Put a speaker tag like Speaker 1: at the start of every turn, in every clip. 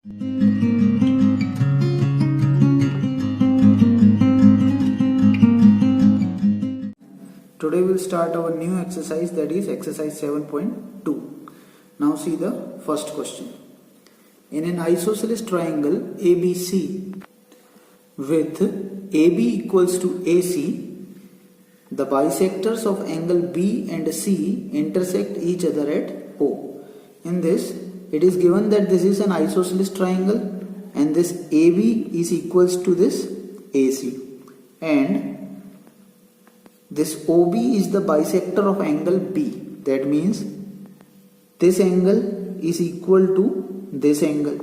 Speaker 1: Today we'll start our new exercise, that is exercise 7.2. Now see the first question. In an isosceles triangle ABC with AB equals to AC, the bisectors of angle B and C intersect each other at O. In this, it is given that this is an isosceles triangle and this AB is equals to this AC, and this OB is the bisector of angle B. That means this angle is equal to this angle,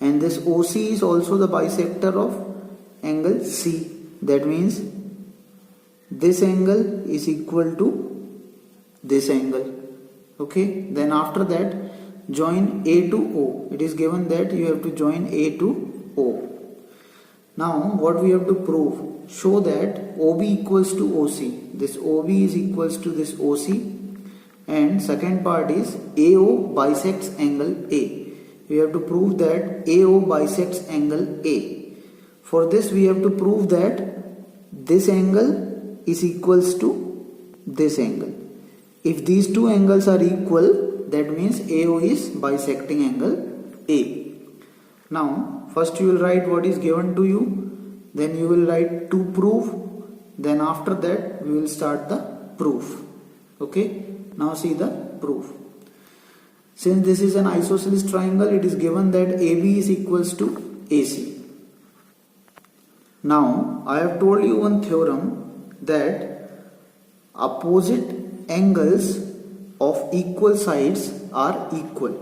Speaker 1: and this OC is also the bisector of angle C. That means this angle is equal to this angle. Okay, then after that join A to O. It is given that you have to join A to O. Now what we have to prove? Show that OB equals to OC. This OB is equals to this OC, and second part is AO bisects angle A. We have to prove that AO bisects angle A. For this we have to prove that this angle is equals to this angle. If these two angles are equal, that means AO is bisecting angle A. Now first you will write what is given to you, then you will write to prove, then after that we will start the proof. Okay, now see the proof. Since this is an isosceles triangle, it is given that AB is equals to AC. Now I have told you one theorem that opposite angles of equal sides are equal.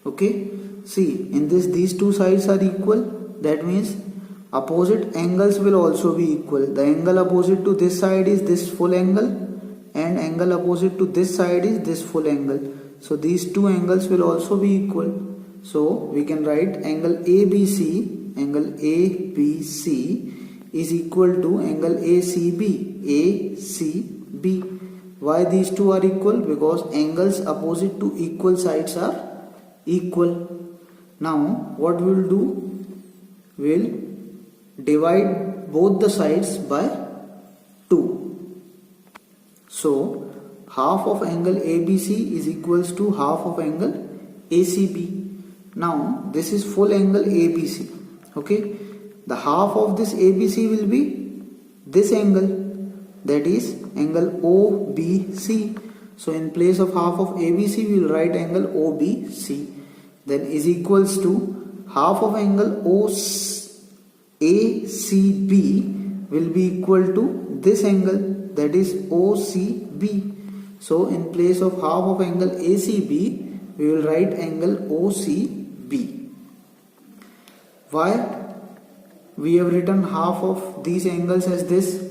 Speaker 1: Okay, see, in this these two sides are equal. That means opposite angles will also be equal. The angle opposite to this side is this full angle, and angle opposite to this side is this full angle. So these two angles will also be equal. So we can write angle ABC, angle ABC is equal to angle ACB, ACB. Why these two are equal? Because angles opposite to equal sides are equal. Now what we will do? We will divide both the sides by 2. So half of angle ABC is equals to half of angle ACB. Now this is full angle ABC. Okay, the half of this ABC will be this angle, that is angle OBC. So in place of half of ABC we will write angle OBC, then is equals to half of angle ACB will be equal to this angle, that is OCB. So in place of half of angle ACB we will write angle OCB. Why we have written half of these angles as this?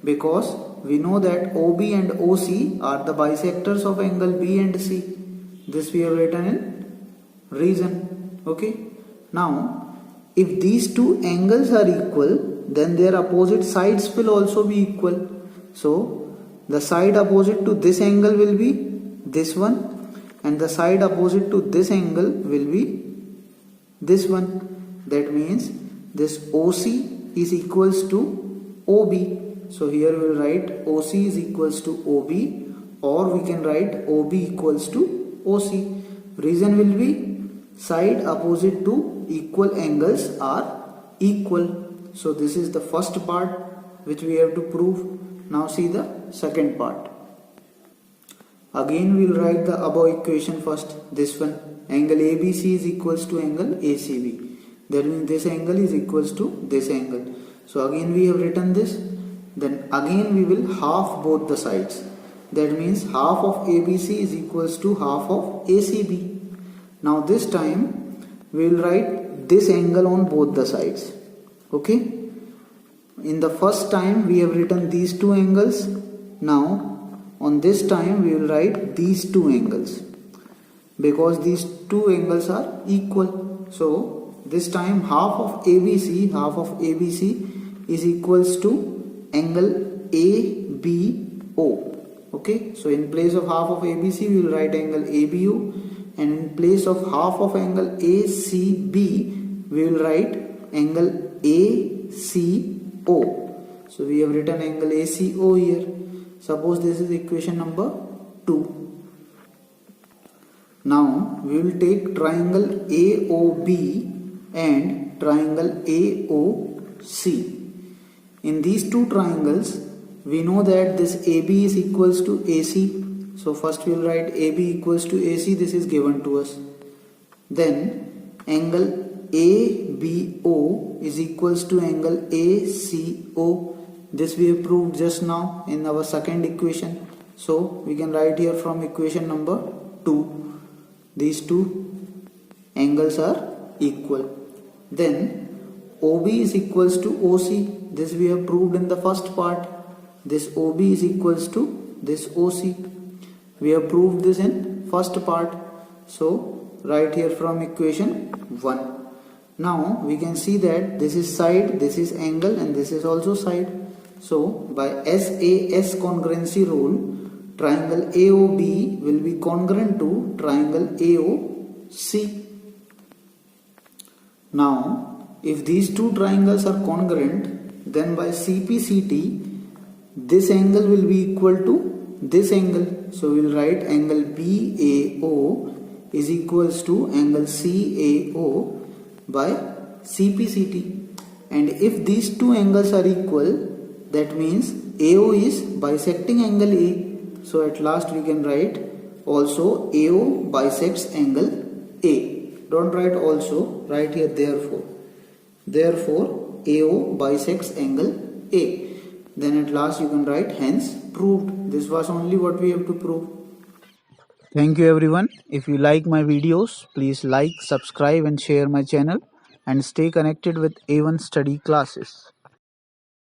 Speaker 1: Because we know that OB and OC are the bisectors of angle B and C. This we have written in reason. Okay, now if these two angles are equal, then their opposite sides will also be equal. So the side opposite to this angle will be this one, and the side opposite to this angle will be this one. That means this OC is equals to OB. So here we will write OC is equals to OB, or we can write OB equals to OC. Reason will be side opposite to equal angles are equal. So this is the first part which we have to prove. Now see the second part. Again we will write the above equation first. This one, angle ABC is equals to angle ACB. That means this angle is equals to this angle. So again we have written this. Then again we will half both the sides. That means half of ABC is equals to half of ACB. Now this time we will write this angle on both the sides. Okay. In the first time we have written these two angles. Now on this time we will write these two angles, because these two angles are equal. So this time half of ABC is equals to angle ABO. Okay, so in place of half of ABC we will write angle ABO, and in place of half of angle ACB we will write angle ACO. So we have written angle ACO here. Suppose this is equation number 2. Now we will take triangle AOB and triangle AOC. In these two triangles we know that this AB is equals to AC. So first we will write AB equals to AC. This is given to us. Then angle ABO is equals to angle ACO. This we have proved just now in our second equation. So we can write here from equation number 2. These two angles are equal. Then OB is equals to OC. This we have proved in the first part. This OB is equals to this OC. We have proved this in first part. So write here from equation 1. Now we can see that this is side, this is angle, and this is also side. So by SAS congruency rule, triangle AOB will be congruent to triangle AOC. Now if these two triangles are congruent, then by CPCT this angle will be equal to this angle. So we will write angle BAO is equals to angle CAO by CPCT. And if these two angles are equal, that means AO is bisecting angle A. So at last we can write also AO bisects angle A. Don't write also, write here therefore. Therefore AO bisects angle A. Then at last you can write hence proved. This was only what we have to prove. Thank you everyone. If you like my videos, please like, subscribe and share my channel and stay connected with A1 study classes.